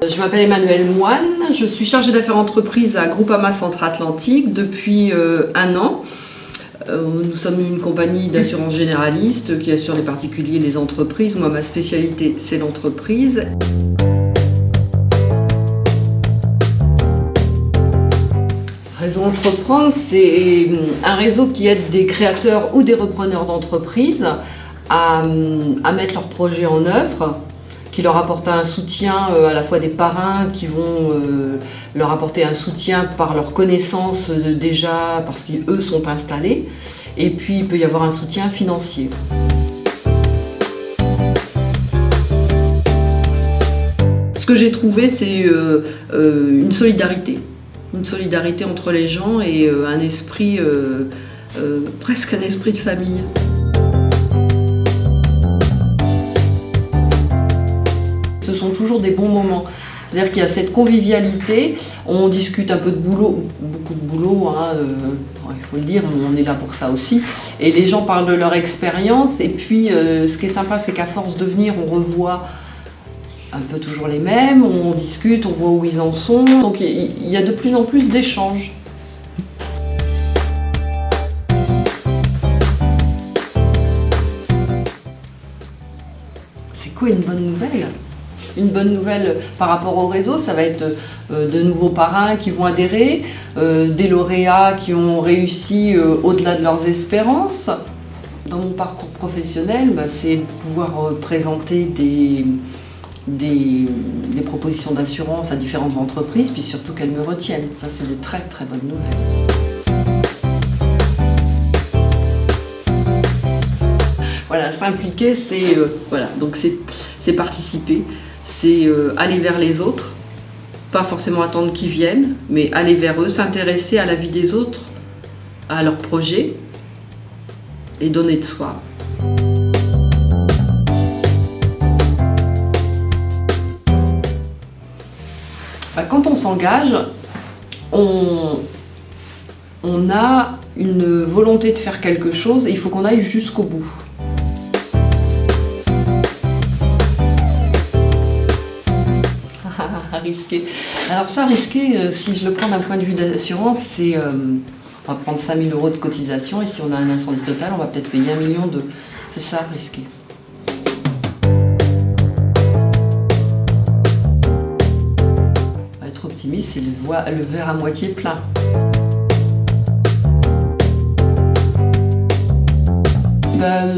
Je m'appelle Emmanuelle Moine, je suis chargée d'affaires entreprises à Groupama Centre-Atlantique depuis 1 an. Nous sommes une compagnie d'assurance généraliste qui assure les particuliers et les entreprises. Moi, ma spécialité, c'est l'entreprise. Réseau Entreprendre, c'est un réseau qui aide des créateurs ou des repreneurs d'entreprises à mettre leurs projets en œuvre, qui leur apporte un soutien à la fois des parrains qui vont leur apporter un soutien par leur connaissance déjà parce qu'eux sont installés, et puis il peut y avoir un soutien financier. Ce que j'ai trouvé, c'est une solidarité entre les gens et un esprit, presque un esprit de famille. Ce sont toujours des bons moments. C'est-à-dire qu'il y a cette convivialité, on discute un peu de boulot, beaucoup de boulot, il faut le dire, on est là pour ça aussi. Et les gens parlent de leur expérience, et puis ce qui est sympa, c'est qu'à force de venir, on revoit un peu toujours les mêmes, on discute, on voit où ils en sont, donc il y a de plus en plus d'échanges. C'est quoi une bonne nouvelle ? Une bonne nouvelle par rapport au réseau, ça va être de nouveaux parrains qui vont adhérer, des lauréats qui ont réussi au-delà de leurs espérances. Dans mon parcours professionnel, c'est pouvoir présenter des propositions d'assurance à différentes entreprises, puis surtout qu'elles me retiennent. Ça, c'est de très très bonnes nouvelles. Voilà, s'impliquer, c'est participer. C'est aller vers les autres, pas forcément attendre qu'ils viennent, mais aller vers eux, s'intéresser à la vie des autres, à leurs projets et donner de soi. Quand on s'engage, on a une volonté de faire quelque chose et il faut qu'on aille jusqu'au bout. Risqué. Alors ça, risqué, si je le prends d'un point de vue d'assurance, c'est on va prendre 5 000 € de cotisation et si on a un incendie total, on va peut-être payer 1 million d'euros. C'est ça, risqué. Être optimiste, c'est le verre à moitié plein.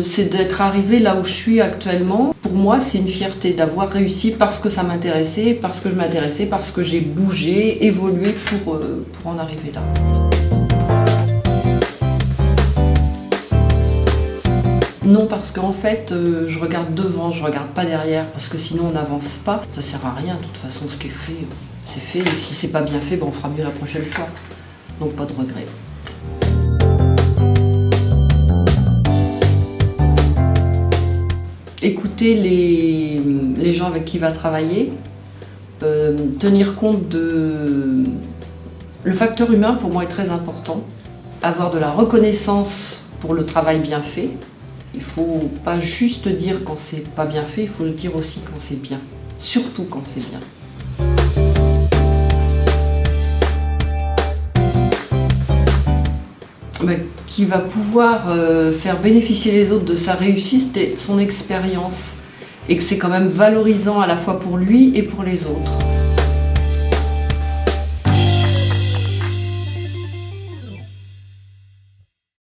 C'est d'être arrivé là où je suis actuellement. Pour moi, c'est une fierté d'avoir réussi parce que ça m'intéressait, parce que je m'intéressais, parce que j'ai bougé, évolué pour en arriver là. Non, parce qu'en fait, je regarde devant, je regarde pas derrière, parce que sinon on n'avance pas. Ça sert à rien, de toute façon, ce qui est fait, c'est fait. Et si c'est pas bien fait, on fera mieux la prochaine fois. Donc pas de regret. Écouter les gens avec qui il va travailler, tenir compte de... Le facteur humain, pour moi, est très important. Avoir de la reconnaissance pour le travail bien fait. Il ne faut pas juste dire quand c'est pas bien fait, il faut le dire aussi quand c'est bien. Surtout quand c'est bien. Qui va pouvoir faire bénéficier les autres de sa réussite et de son expérience, et que c'est quand même valorisant à la fois pour lui et pour les autres.